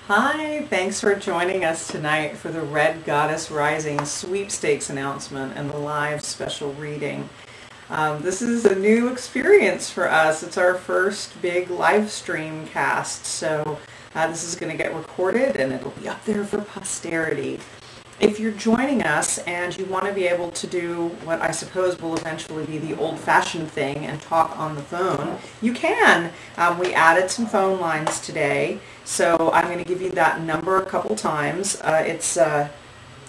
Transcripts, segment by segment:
Hi, thanks for joining us tonight for the Red Goddess Rising sweepstakes announcement and the live special reading. This is a new experience for us. It's our first big live stream cast, so this is going to get recorded and it'll be up there for posterity. If you're joining us and you want to be able to do what I suppose will eventually be the old-fashioned thing and talk on the phone, you can. We added some phone lines today, so I'm going to give you that number a couple times. It's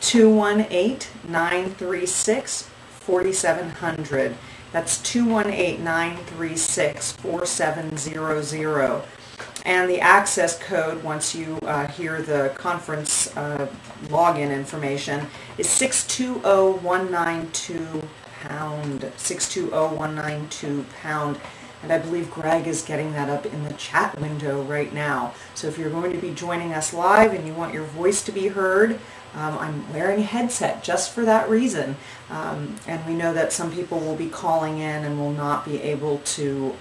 218-936-4700. That's 218-936-4700. And the access code, once you hear the conference login information, is 620192#, 620192#. And I believe Greg is getting that up in the chat window right now. So if you're going to be joining us live and you want your voice to be heard, I'm wearing a headset just for that reason. And we know that some people will be calling in and will not be able to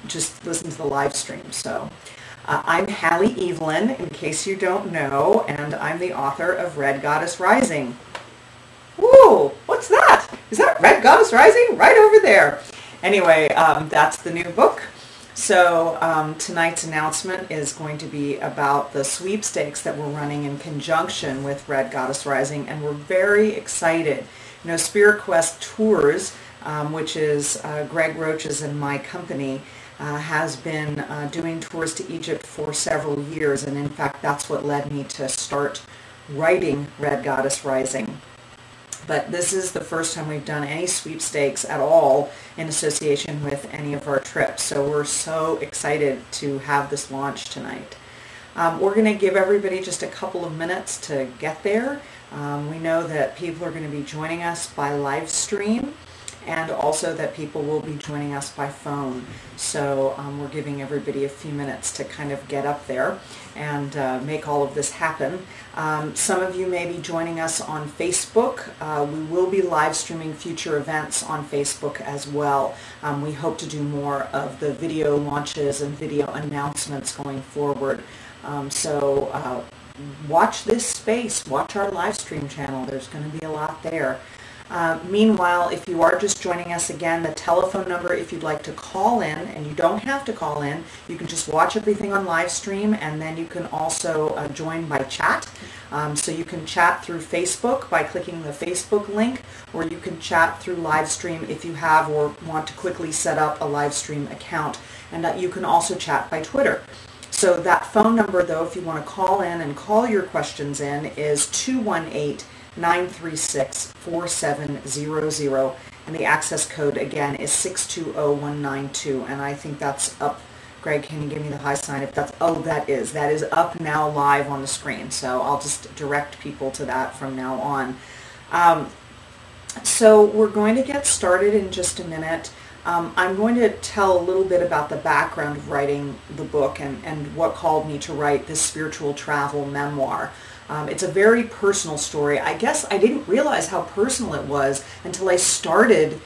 just listen to the live stream. So I'm Hallie Evelyn, in case you don't know, and I'm the author of Red Goddess Rising. Whoa, what's that? Is that Red Goddess Rising? Right over there. Anyway, that's the new book. So tonight's announcement is going to be about the sweepstakes that we're running in conjunction with Red Goddess Rising, and we're very excited. You know, Spirit Quest Tours, which is Greg Roach's and my company, has been doing tours to Egypt for several years, and in fact that's what led me to start writing Red Goddess Rising. But this is the first time we've done any sweepstakes at all in association with any of our trips, so we're so excited to have this launch tonight. We're going to give everybody just a couple of minutes to get there. We know that people are going to be joining us by live stream, and also that people will be joining us by phone. So we're giving everybody a few minutes to kind of get up there and make all of this happen. Some of you may be joining us on Facebook. We will be live streaming future events on Facebook as well. We hope to do more of the video launches and video announcements going forward. So watch this space, watch our live stream channel. There's going to be a lot there. Meanwhile, if you are just joining us again, the telephone number, if you'd like to call in, and you don't have to call in, you can just watch everything on live stream, and then you can also join by chat. So you can chat through Facebook by clicking the Facebook link, or you can chat through live stream if you have or want to quickly set up a live stream account. And you can also chat by Twitter. So that phone number, though, if you want to call in and call your questions in, is 218-936-4700, and the access code again is 620192, and I think that's up. Greg, can you give me the high sign if that's, oh, that is up now live on the screen, so I'll just direct people to that from now on. So we're going to get started in just a minute. I'm going to tell a little bit about the background of writing the book and what called me to write this spiritual travel memoir. It's a very personal story. I guess I didn't realize how personal it was until I started,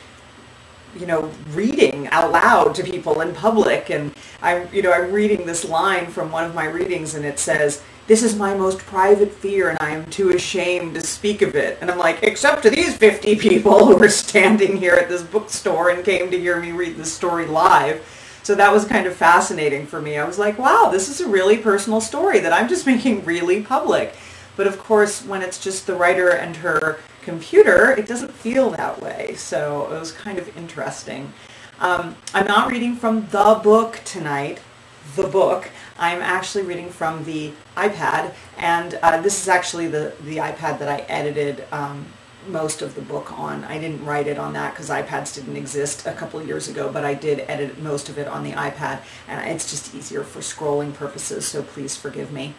reading out loud to people in public. And I'm reading this line from one of my readings, and it says, "This is my most private fear, and I am too ashamed to speak of it." And I'm like, except to these 50 people who were standing here at this bookstore and came to hear me read this story live. So that was kind of fascinating for me. I was like, wow, this is a really personal story that I'm just making really public. But of course, when it's just the writer and her computer, it doesn't feel that way. So it was kind of interesting. I'm not reading from the book tonight, the book. I'm actually reading from the iPad, and this is actually the iPad that I edited most of the book on. I didn't write it on that because iPads didn't exist a couple of years ago, but I did edit most of it on the iPad, and it's just easier for scrolling purposes, so please forgive me.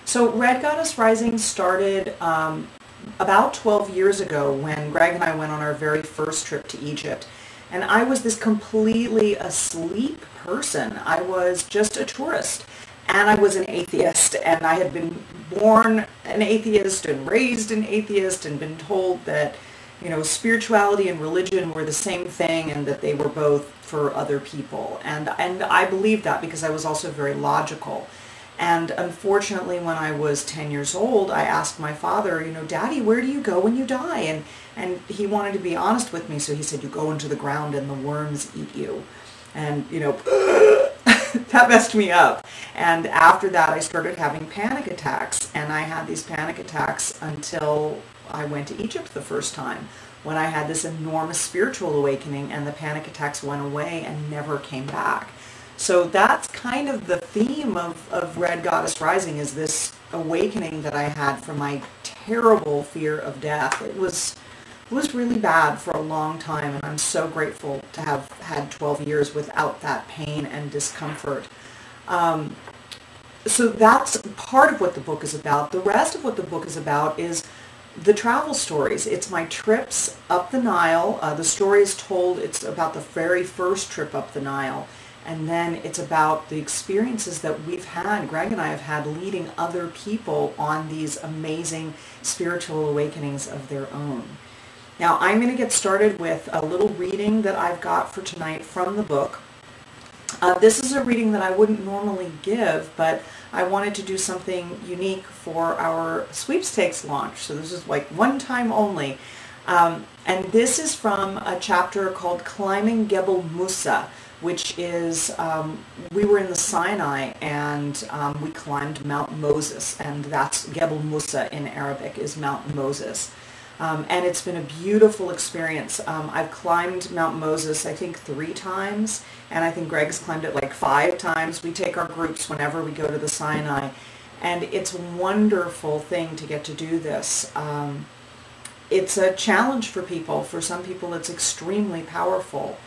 So Red Goddess Rising started about 12 years ago when Greg and I went on our very first trip to Egypt. And I was this completely asleep person. I was just a tourist. And I was an atheist. And I had been born an atheist and raised an atheist and been told that, spirituality and religion were the same thing and that they were both for other people. And I believed that because I was also very logical. And unfortunately, when I was 10 years old, I asked my father, Daddy, where do you go when you die? And he wanted to be honest with me, so he said, you go into the ground and the worms eat you. And, that messed me up. And after that, I started having panic attacks. And I had these panic attacks until I went to Egypt the first time, when I had this enormous spiritual awakening, and the panic attacks went away and never came back. So that's kind of the theme of Red Goddess Rising, is this awakening that I had from my terrible fear of death. It was really bad for a long time, and I'm so grateful to have had 12 years without that pain and discomfort. So that's part of what the book is about. The rest of what the book is about is the travel stories. It's my trips up the Nile. The story is told, it's about the very first trip up the Nile. And then it's about the experiences that we've had, Greg and I have had, leading other people on these amazing spiritual awakenings of their own. Now, I'm going to get started with a little reading that I've got for tonight from the book. This is a reading that I wouldn't normally give, but I wanted to do something unique for our sweepstakes launch. So this is like one time only. And this is from a chapter called Climbing Gebel Musa, which is, we were in the Sinai, and we climbed Mount Moses, and that's Gebel Musa in Arabic, is Mount Moses. And it's been a beautiful experience. I've climbed Mount Moses, I think 3 times, and I think Greg's climbed it like 5 times. We take our groups whenever we go to the Sinai, and it's a wonderful thing to get to do this. It's a challenge for people. For some people, it's extremely powerful.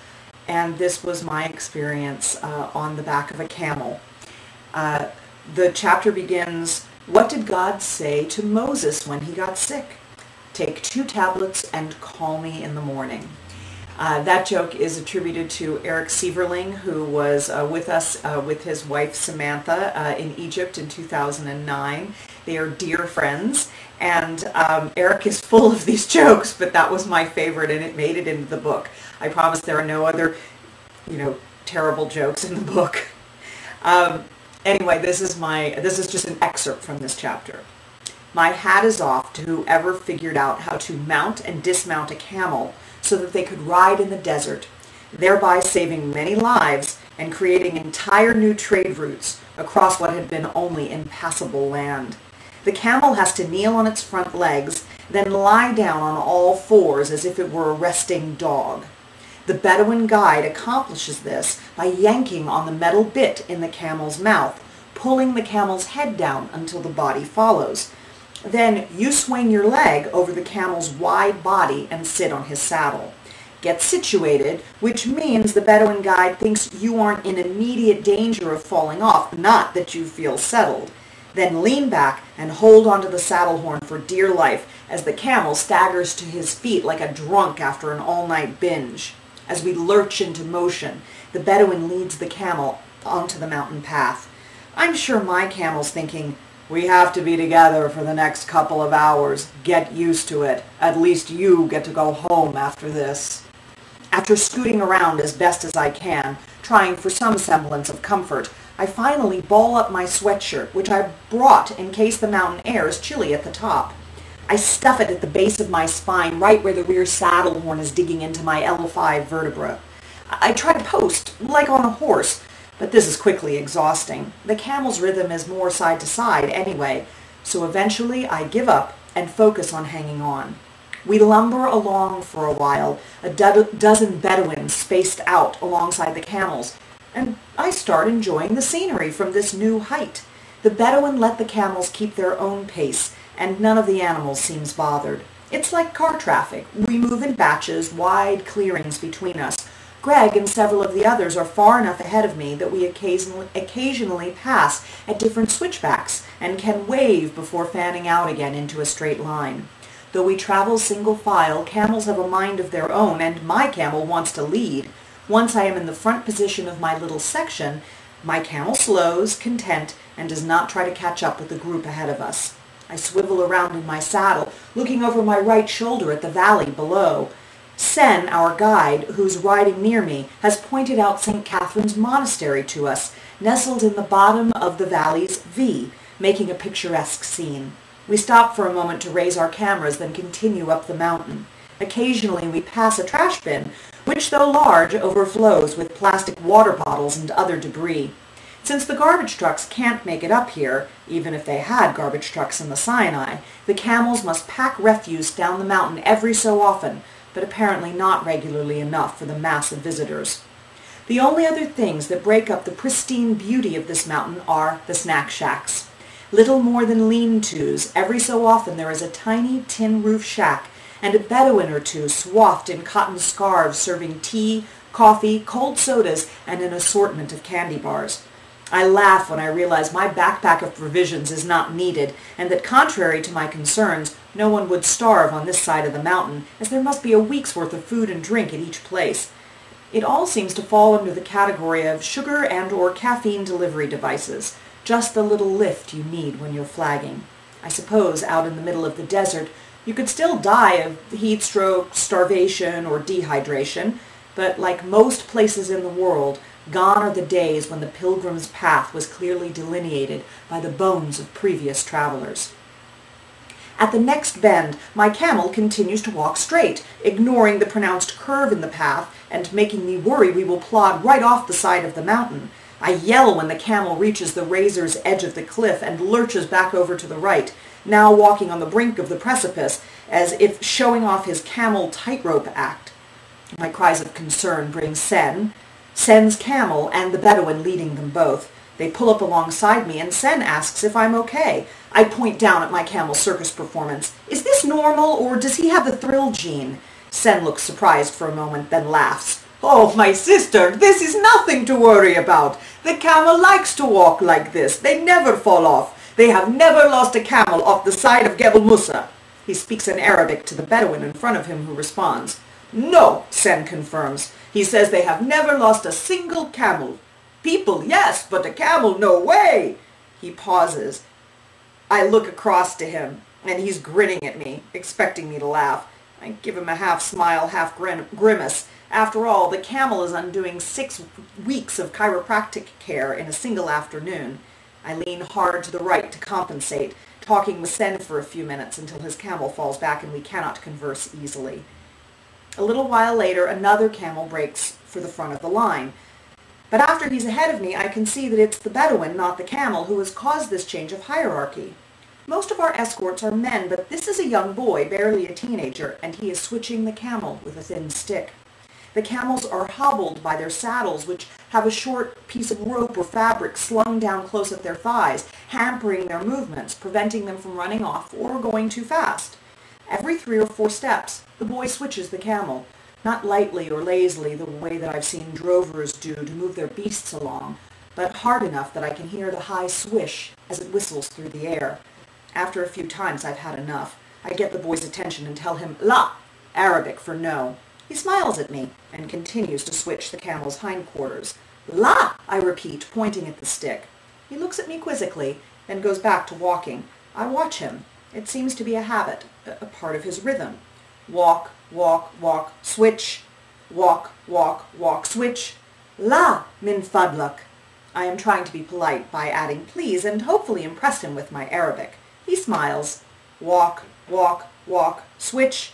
And this was my experience on the back of a camel. The chapter begins, "What did God say to Moses when he got sick? Take 2 tablets and call me in the morning." That joke is attributed to Eric Sieverling, who was with us with his wife Samantha in Egypt in 2009. They are dear friends, and Eric is full of these jokes, but that was my favorite, and it made it into the book. I promise there are no other, terrible jokes in the book. Anyway, this is just an excerpt from this chapter. "My hat is off to whoever figured out how to mount and dismount a camel so that they could ride in the desert, thereby saving many lives and creating entire new trade routes across what had been only impassable land. The camel has to kneel on its front legs, then lie down on all 4s as if it were a resting dog. The Bedouin guide accomplishes this by yanking on the metal bit in the camel's mouth, pulling the camel's head down until the body follows. Then you swing your leg over the camel's wide body and sit on his saddle. Get situated, which means the Bedouin guide thinks you aren't in immediate danger of falling off, not that you feel settled. Then lean back and hold onto the saddle horn for dear life as the camel staggers to his feet like a drunk after an all-night binge. As we lurch into motion, the Bedouin leads the camel onto the mountain path. I'm sure my camel's thinking, we have to be together for the next couple of hours. Get used to it. At least you get to go home after this. After scooting around as best as I can, trying for some semblance of comfort, I finally ball up my sweatshirt, which I brought in case the mountain air is chilly at the top. I stuff it at the base of my spine, right where the rear saddle horn is digging into my L5 vertebra. I try to post, like on a horse, but this is quickly exhausting. The camel's rhythm is more side to side anyway, so eventually I give up and focus on hanging on. We lumber along for a while, a dozen Bedouins spaced out alongside the camels, and I start enjoying the scenery from this new height. The Bedouin let the camels keep their own pace, and none of the animals seems bothered. It's like car traffic. We move in batches, wide clearings between us. Greg and several of the others are far enough ahead of me that we occasionally pass at different switchbacks and can wave before fanning out again into a straight line. Though we travel single file, camels have a mind of their own, and my camel wants to lead. Once I am in the front position of my little section, my camel slows, content, and does not try to catch up with the group ahead of us. I swivel around in my saddle, looking over my right shoulder at the valley below. Sen, our guide, who's riding near me, has pointed out St. Catherine's Monastery to us, nestled in the bottom of the valley's V, making a picturesque scene. We stop for a moment to raise our cameras, then continue up the mountain. Occasionally we pass a trash bin, which, though large, overflows with plastic water bottles and other debris. Since the garbage trucks can't make it up here, even if they had garbage trucks in the Sinai, the camels must pack refuse down the mountain every so often, but apparently not regularly enough for the mass of visitors. The only other things that break up the pristine beauty of this mountain are the snack shacks. Little more than lean-tos, every so often there is a tiny tin roof shack and a Bedouin or two swathed in cotton scarves serving tea, coffee, cold sodas, and an assortment of candy bars. I laugh when I realize my backpack of provisions is not needed, and that contrary to my concerns, no one would starve on this side of the mountain, as there must be a week's worth of food and drink at each place. It all seems to fall under the category of sugar and or caffeine delivery devices, just the little lift you need when you're flagging. I suppose out in the middle of the desert, you could still die of heat stroke, starvation, or dehydration, but like most places in the world, gone are the days when the pilgrim's path was clearly delineated by the bones of previous travelers. At the next bend, my camel continues to walk straight, ignoring the pronounced curve in the path and making me worry we will plod right off the side of the mountain. I yell when the camel reaches the razor's edge of the cliff and lurches back over to the right, now walking on the brink of the precipice, as if showing off his camel tightrope act. My cries of concern bring Sen's camel, and the Bedouin leading them both. They pull up alongside me, and Sen asks if I'm okay. I point down at my camel circus performance. Is this normal, or does he have the thrill gene? Sen looks surprised for a moment, then laughs. Oh, my sister, this is nothing to worry about. The camel likes to walk like this. They never fall off. They have never lost a camel off the side of Gebel Musa. He speaks in Arabic to the Bedouin in front of him, who responds. No, Sen confirms. He says they have never lost a single camel. People, yes, but a camel, no way. He pauses. I look across to him, and he's grinning at me, expecting me to laugh. I give him a half smile, half grimace. After all, the camel is undoing 6 weeks of chiropractic care in a single afternoon. I lean hard to the right to compensate, talking with Sen for a few minutes until his camel falls back and we cannot converse easily. A little while later, another camel breaks for the front of the line. But after he's ahead of me, I can see that it's the Bedouin, not the camel, who has caused this change of hierarchy. Most of our escorts are men, but this is a young boy, barely a teenager, and he is switching the camel with a thin stick. The camels are hobbled by their saddles, which have a short piece of rope or fabric slung down close at their thighs, hampering their movements, preventing them from running off or going too fast. Every 3 or 4 steps, the boy switches the camel, not lightly or lazily the way that I've seen drovers do to move their beasts along, but hard enough that I can hear the high swish as it whistles through the air. After a few times I've had enough. I get the boy's attention and tell him la, Arabic for no. He smiles at me and continues to switch the camel's hindquarters. La, I repeat, pointing at the stick. He looks at me quizzically, then goes back to walking. I watch him. It seems to be a habit, a part of his rhythm. Walk, walk, walk, switch. Walk, walk, walk, switch. La, min fadlak. I am trying to be polite by adding please and hopefully impress him with my Arabic. He smiles. Walk, walk, walk, switch.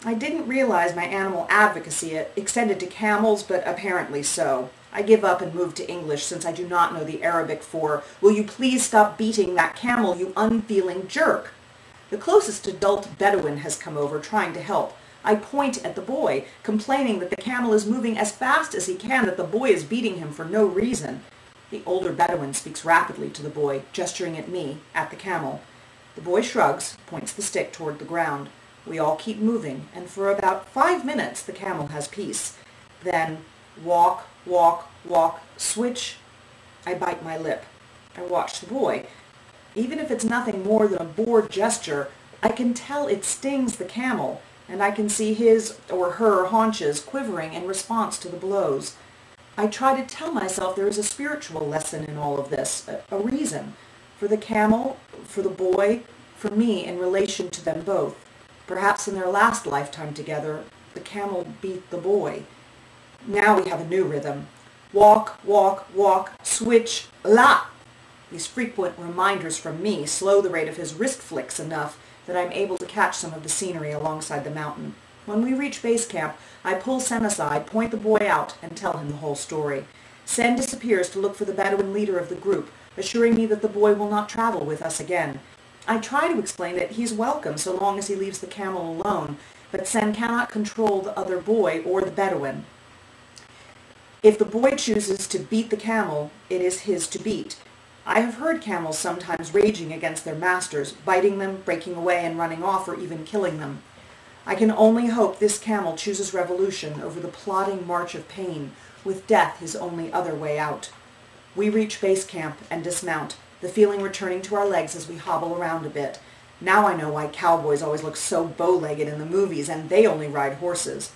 I didn't realize my animal advocacy extended to camels, but apparently so. I give up and move to English since I do not know the Arabic for, will you please stop beating that camel, you unfeeling jerk? The closest adult Bedouin has come over, trying to help. I point at the boy, complaining that the camel is moving as fast as he can, that the boy is beating him for no reason. The older Bedouin speaks rapidly to the boy, gesturing at me, at the camel. The boy shrugs, points the stick toward the ground. We all keep moving, and for about 5 minutes the camel has peace. Then, walk, walk, walk, switch. I bite my lip. I watch the boy. Even if it's nothing more than a bored gesture, I can tell it stings the camel, and I can see his or her haunches quivering in response to the blows. I try to tell myself there is a spiritual lesson in all of this, a reason, for the camel, for the boy, for me in relation to them both. Perhaps in their last lifetime together, the camel beat the boy. Now we have a new rhythm. Walk, walk, walk, switch, la. These frequent reminders from me slow the rate of his wrist flicks enough that I'm able to catch some of the scenery alongside the mountain. When we reach base camp, I pull Sen aside, point the boy out, and tell him the whole story. Sen disappears to look for the Bedouin leader of the group, assuring me that the boy will not travel with us again. I try to explain that he's welcome so long as he leaves the camel alone, but Sen cannot control the other boy or the Bedouin. If the boy chooses to beat the camel, it is his to beat. I have heard camels sometimes raging against their masters, biting them, breaking away and running off, or even killing them. I can only hope this camel chooses revolution over the plodding march of pain, with death his only other way out. We reach base camp and dismount, the feeling returning to our legs as we hobble around a bit. Now I know why cowboys always look so bow-legged in the movies, and they only ride horses.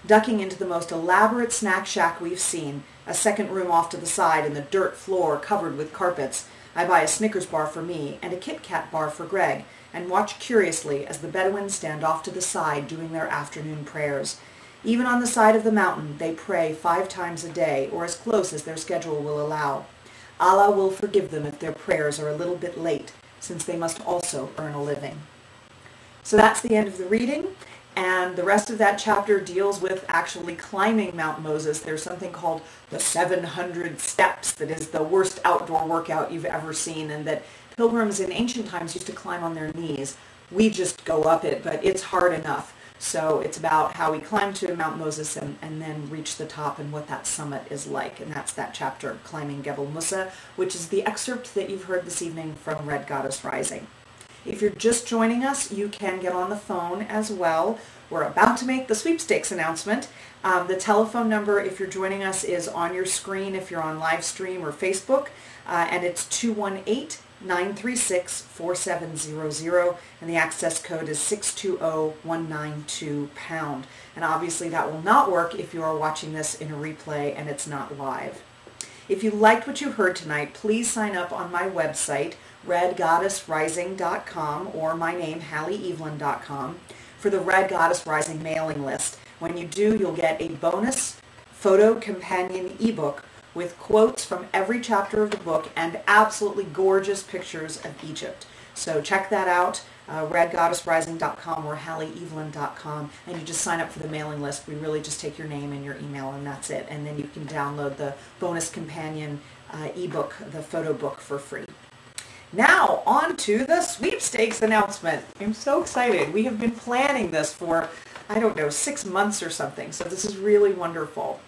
Ducking into the most elaborate snack shack we've seen, a second room off to the side and the dirt floor covered with carpets, I buy a Snickers bar for me and a Kit Kat bar for Greg, and watch curiously as the Bedouins stand off to the side doing their afternoon prayers. Even on the side of the mountain, they pray 5 times a day, or as close as their schedule will allow. Allah will forgive them if their prayers are a little bit late, since they must also earn a living. So that's the end of the reading. And the rest of that chapter deals with actually climbing Mount Moses. There's something called the 700 steps that is the worst outdoor workout you've ever seen, and that pilgrims in ancient times used to climb on their knees. We just go up it, but it's hard enough. So it's about how we climb to Mount Moses and then reach the top and what that summit is like. And that's that chapter, Climbing Gebel Musa, which is the excerpt that you've heard this evening from Red Goddess Rising. If you're just joining us, you can get on the phone as well. We're about to make the sweepstakes announcement. The telephone number, if you're joining us, is on your screen if you're on live stream or Facebook, and it's 218-936-4700, and the access code is 620192#. And obviously that will not work if you are watching this in a replay and it's not live. If you liked what you heard tonight, please sign up on my website, redgoddessrising.com, or my name, HallieEvelyn.com, for the Red Goddess Rising mailing list. When you do, you'll get a bonus photo companion ebook with quotes from every chapter of the book and absolutely gorgeous pictures of Egypt. So check that out, redgoddessrising.com or HallieEvelyn.com, and you just sign up for the mailing list. We really just take your name and your email, and that's it. And then you can download the bonus companion ebook, the photo book, for free. Now, on to the sweepstakes announcement. I'm so excited. We have been planning this for, 6 months or something, so this is really wonderful.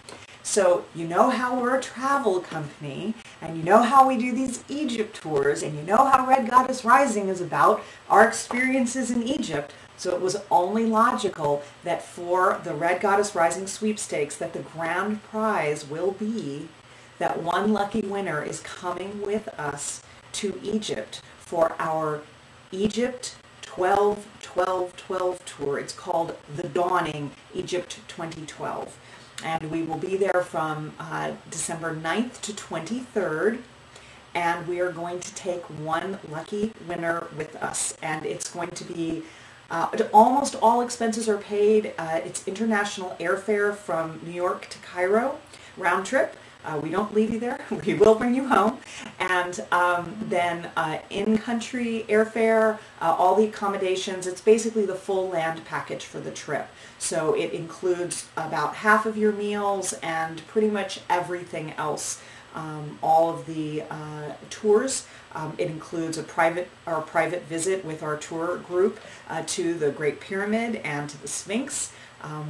So, you know how we're a travel company, and you know how we do these Egypt tours, and you know how Red Goddess Rising is about our experiences in Egypt. So it was only logical that for the Red Goddess Rising sweepstakes that the grand prize will be that one lucky winner is coming with us to Egypt for our Egypt 12-12-12 tour. It's called The Dawning Egypt 2012. And we will be there from December 9th to 23rd. And we are going to take one lucky winner with us. And it's going to be, almost all expenses are paid. It's international airfare from New York to Cairo, round trip. We don't leave you there. We will bring you home. And then in-country airfare, all the accommodations. It's basically the full land package for the trip. So it includes about half of your meals and pretty much everything else. All of the tours. It includes a private visit with our tour group to the Great Pyramid and to the Sphinx.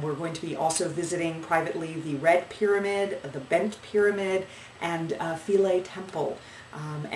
We're going to be also visiting privately the Red Pyramid, the Bent Pyramid, and Philae Temple. We're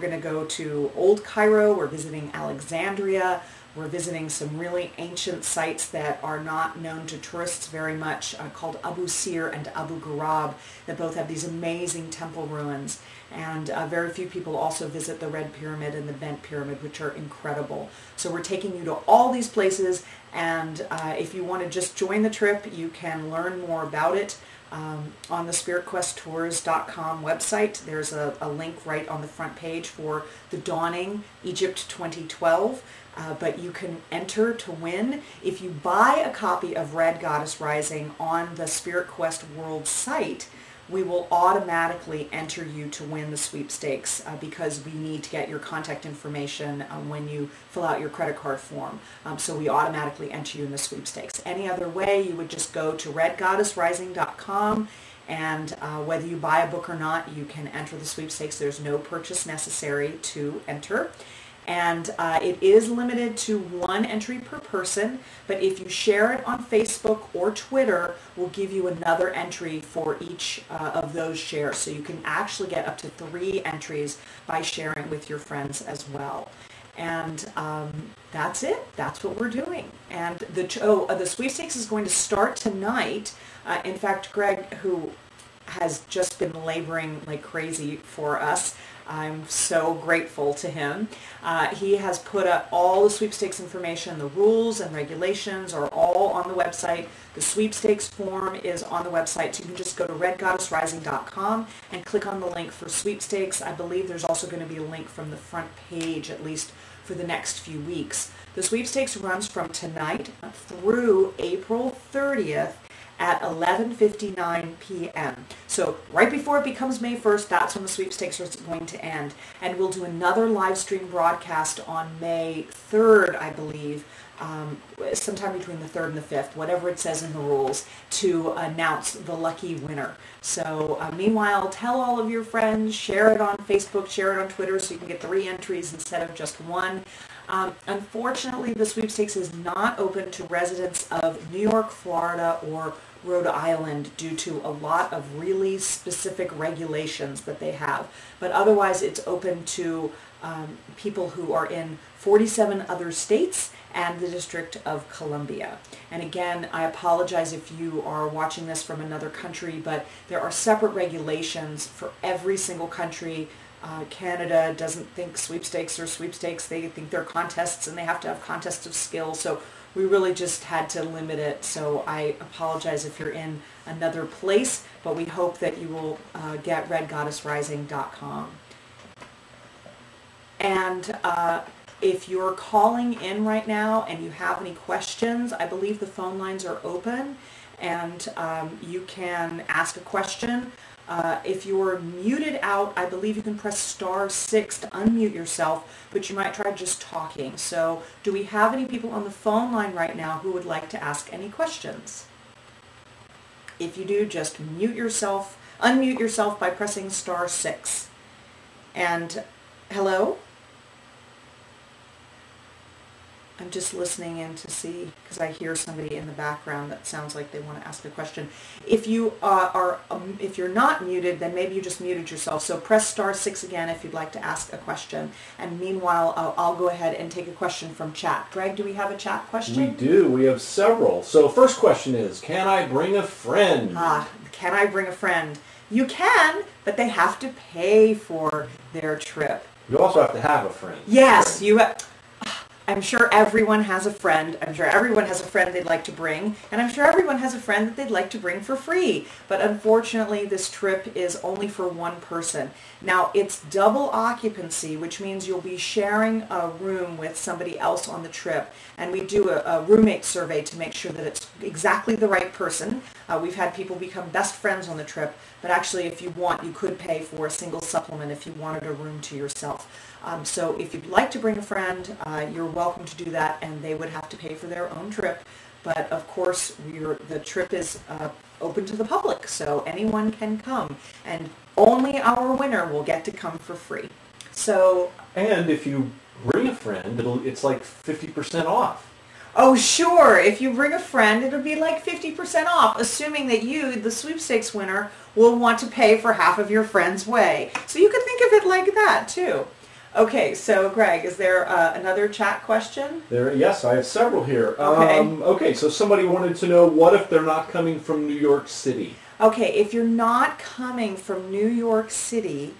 going to go to Old Cairo. We're visiting Alexandria. We're visiting some really ancient sites that are not known to tourists very much, called Abu Sir and Abu Ghurab, that both have these amazing temple ruins. And very few people also visit the Red Pyramid and the Bent Pyramid, which are incredible. So we're taking you to all these places, and if you want to just join the trip, you can learn more about it On the spiritquesttours.com website, there's a link right on the front page for the Dawning Egypt 2012. But you can enter to win. If you buy a copy of Red Goddess Rising on the Spirit Quest World site, we will automatically enter you to win the sweepstakes because we need to get your contact information when you fill out your credit card form. So we automatically enter you in the sweepstakes. Any other way, you would just go to redgoddessrising.com, and whether you buy a book or not, you can enter the sweepstakes. There's no purchase necessary to enter. And it is limited to one entry per person, but if you share it on Facebook or Twitter, we'll give you another entry for each of those shares. So you can actually get up to 3 entries by sharing with your friends as well. And that's it. That's what we're doing. And the sweepstakes is going to start tonight. In fact, Greg, who has just been laboring like crazy for us, I'm so grateful to him. He has put up all the sweepstakes information. The rules and regulations are all on the website. The sweepstakes form is on the website. So you can just go to redgoddessrising.com and click on the link for sweepstakes. I believe there's also going to be a link from the front page, at least for the next few weeks. The sweepstakes runs from tonight through April 30th at 11:59 p.m. So right before it becomes May 1st, that's when the sweepstakes are going to end. And we'll do another live stream broadcast on May 3rd, I believe, sometime between the 3rd and the 5th, whatever it says in the rules, to announce the lucky winner. So meanwhile, tell all of your friends, share it on Facebook, share it on Twitter so you can get 3 entries instead of just 1. Unfortunately, the sweepstakes is not open to residents of New York, Florida, or Rhode Island due to a lot of really specific regulations that they have. But otherwise, it's open to people who are in 47 other states and the District of Columbia. And again, I apologize if you are watching this from another country, but there are separate regulations for every single country. Canada doesn't think sweepstakes are sweepstakes. They think they're contests, and they have to have contests of skill. So we really just had to limit it. So I apologize if you're in another place, but we hope that you will get redgoddessrising.com. And if you're calling in right now and you have any questions, I believe the phone lines are open, and you can ask a question. If you're muted out, I believe you can press *6 to unmute yourself, but you might try just talking. So do we have any people on the phone line right now who would like to ask any questions? If you do, just unmute yourself by pressing *6. And hello? I'm just listening in to see, because I hear somebody in the background that sounds like they want to ask a question. If you if you're not muted, then maybe you just muted yourself. So press *6 again if you'd like to ask a question. And meanwhile, I'll go ahead and take a question from chat. Greg, do we have a chat question? We do. We have several. So first question is, can I bring a friend? Can I bring a friend? You can, but they have to pay for their trip. You also have to have a friend. Yes, I'm sure everyone has a friend. I'm sure everyone has a friend they'd like to bring, and I'm sure everyone has a friend that they'd like to bring for free. But unfortunately, this trip is only for one person. Now, it's double occupancy, which means you'll be sharing a room with somebody else on the trip, and we do a roommate survey to make sure that it's exactly the right person. We've had people become best friends on the trip, but actually, if you want, you could pay for a single supplement if you wanted a room to yourself. So if you'd like to bring a friend, you're welcome to do that, and they would have to pay for their own trip. But of course, the trip is open to the public, so anyone can come, and only our winner will get to come for free. So, and if you bring a friend, it's like 50% off. Oh, sure. If you bring a friend, it'll be like 50% off, assuming that you, the sweepstakes winner, will want to pay for half of your friend's way. So you could think of it like that, too. Okay, so Greg, is there another chat question? Yes, I have several here. Okay. Okay, so somebody wanted to know, what if they're not coming from New York City? Okay, if you're not coming from New York City,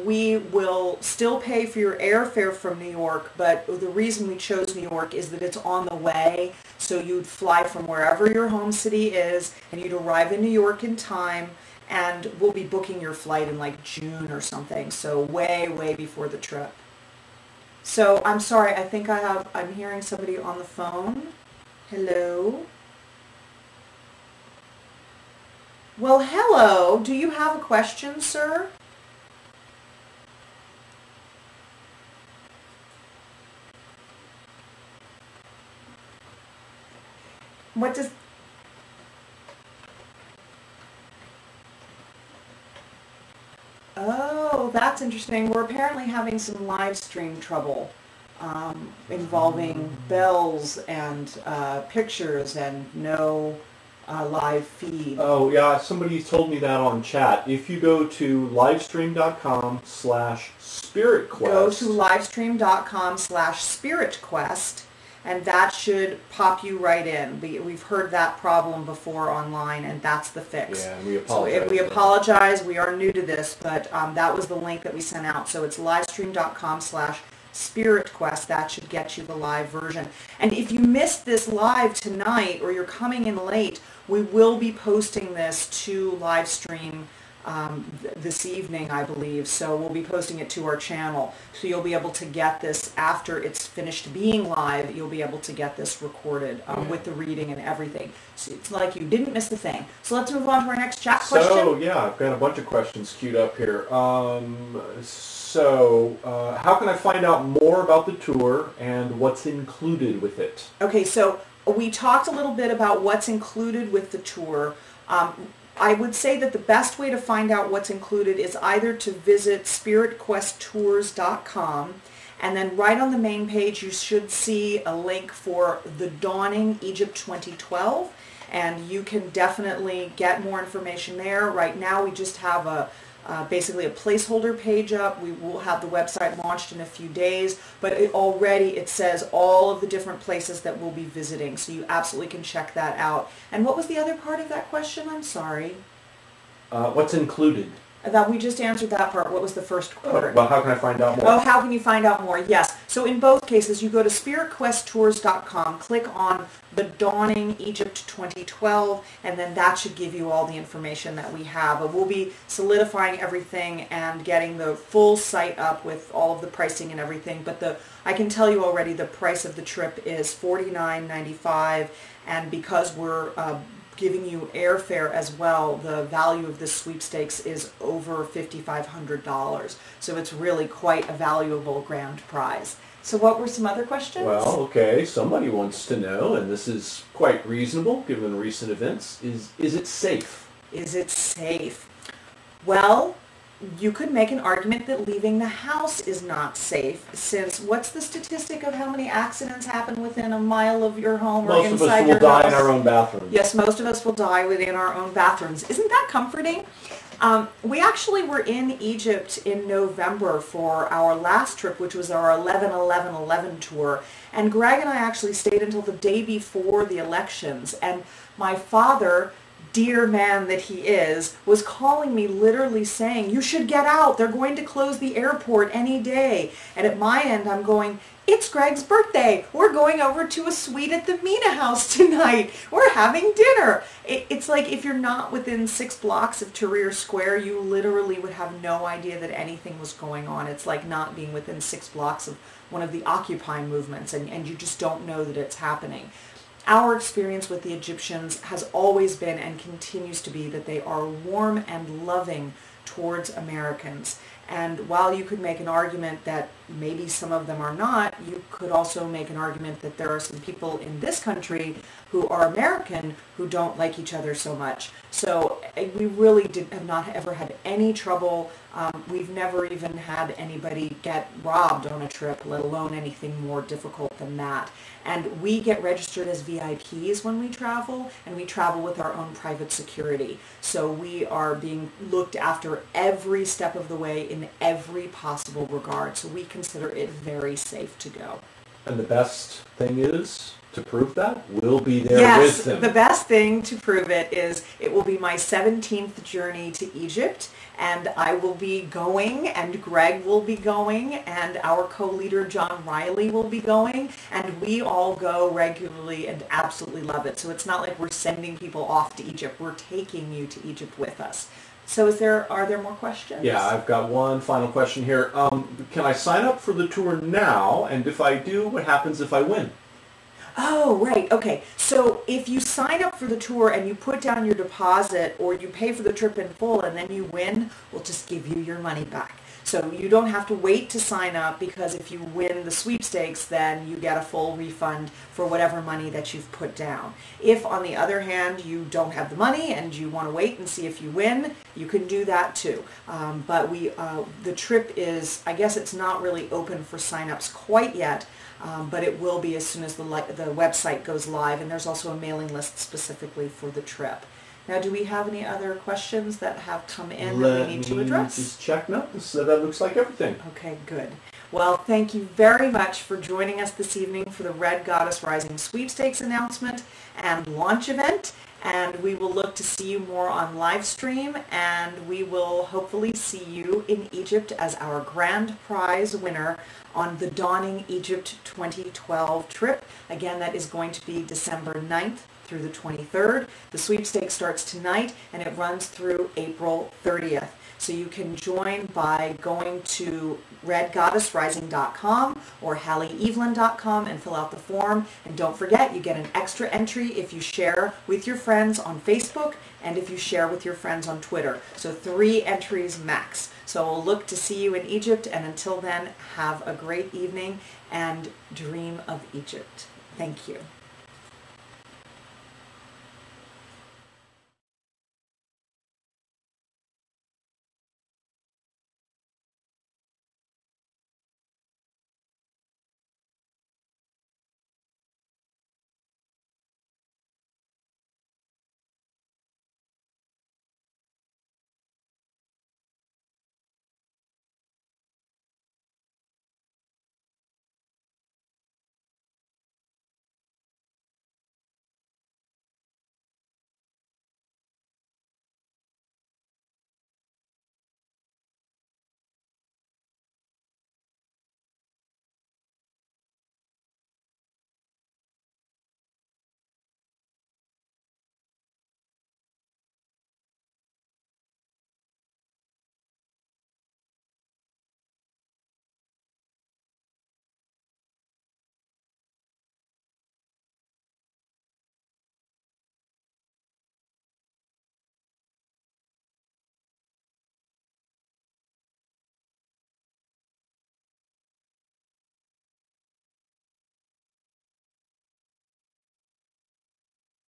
We will still pay for your airfare from New York, but the reason we chose New York is that it's on the way. So you'd fly from wherever your home city is, and you'd arrive in New York in time, and we'll be booking your flight in like June or something, so way, way before the trip. So I'm sorry, I think I'm hearing somebody on the phone. Hello? Well, hello. Do you have a question, sir? What does... Oh, that's interesting. We're apparently having some live stream trouble involving bells and pictures and no live feed. Oh, yeah, somebody told me that on chat. If you go to livestream.com/spiritquest. Go to livestream.com/spiritquest, and that should pop you right in. We've heard that problem before online, and that's the fix. Yeah, we apologize. So we apologize. We are new to this, but that was the link that we sent out. So it's livestream.com/spiritquest. That should get you the live version. And if you missed this live tonight, or you're coming in late, we will be posting this to Livestream this evening, I believe. So we'll be posting it to our channel. So you'll be able to get this after it's finished being live. You'll be able to get this recorded with the reading and everything. So it's like you didn't miss a thing. So let's move on to our next chat question. So, yeah, I've got a bunch of questions queued up here. How can I find out more about the tour and what's included with it? Okay, so we talked a little bit about what's included with the tour. I would say that the best way to find out what's included is either to visit spiritquesttours.com, and then right on the main page you should see a link for The Dawning Egypt 2012, and you can definitely get more information there. Right now we just have basically a placeholder page up. We will have the website launched in a few days, but already it says all of the different places that we'll be visiting, so you absolutely can check that out. And what was the other part of that question? I'm sorry. What's included? That we just answered that part. What was the first part? Well, how can I find out more? Oh, how can you find out more? Yes. So in both cases, you go to spiritquesttours.com, click on The Dawning Egypt 2012, and then that should give you all the information that we have. We'll be solidifying everything and getting the full site up with all of the pricing and everything. But I can tell you already the price of the trip is $49.95, and because we're giving you airfare as well, the value of this sweepstakes is over $5,500. So it's really quite a valuable grand prize. So what were some other questions? Well, okay, somebody wants to know, and this is quite reasonable given recent events, is it safe? Is it safe? Well, you could make an argument that leaving the house is not safe, since what's the statistic of how many accidents happen within a mile of your home or inside your house? Most of us will die in our own bathrooms. Yes, most of us will die within our own bathrooms. Isn't that comforting? We actually were in Egypt in November for our last trip, which was our 11-11-11 tour, and Greg and I actually stayed until the day before the elections, and my father, dear man that he is, was calling me literally saying, you should get out, they're going to close the airport any day. And at my end I'm going, it's Greg's birthday, we're going over to a suite at the Mina house tonight, we're having dinner. It's like if you're not within 6 blocks of Tahrir Square, you literally would have no idea that anything was going on. It's like not being within 6 blocks of one of the Occupy movements, and you just don't know that it's happening. Our experience with the Egyptians has always been and continues to be that they are warm and loving towards Americans. And while you could make an argument that maybe some of them are not, you could also make an argument that there are some people in this country who are American who don't like each other so much. So we really have not ever had any trouble. We've never even had anybody get robbed on a trip, let alone anything more difficult than that. And we get registered as VIPs when we travel, and we travel with our own private security. So we are being looked after every step of the way in every possible regard. So we consider it very safe to go. And the best thing is, to prove that, we'll be there Yes, with them. the best thing to prove it is it will be my 17th journey to Egypt, and I will be going, and Greg will be going, and our co-leader John Riley will be going, and we all go regularly and absolutely love it. So it's not like we're sending people off to Egypt. We're taking you to Egypt with us. So are there more questions? Yeah, I've got one final question here. Can I sign up for the tour now? And if I do, what happens if I win? Oh, right. Okay. So if you sign up for the tour and you put down your deposit or you pay for the trip in full and then you win, we'll just give you your money back. So you don't have to wait to sign up, because if you win the sweepstakes, then you get a full refund for whatever money that you've put down. If, on the other hand, you don't have the money and you want to wait and see if you win, you can do that too. But the trip is, I guess it's not really open for sign-ups quite yet, but it will be as soon as the website goes live, and there's also a mailing list specifically for the trip. Now, do we have any other questions that have come in that we need to address? Just check. No, that looks like everything. Okay, good. Well, thank you very much for joining us this evening for the Red Goddess Rising Sweepstakes announcement and launch event. And we will look to see you more on live stream, and we will hopefully see you in Egypt as our grand prize winner on the Dawning Egypt 2012 trip. Again, that is going to be December 9th through the 23rd. The sweepstakes starts tonight and it runs through April 30th. So you can join by going to redgoddessrising.com or hallieevelyn.com and fill out the form. And don't forget, you get an extra entry if you share with your friends on Facebook and if you share with your friends on Twitter. So 3 entries max. So we'll look to see you in Egypt, and until then, have a great evening and dream of Egypt. Thank you.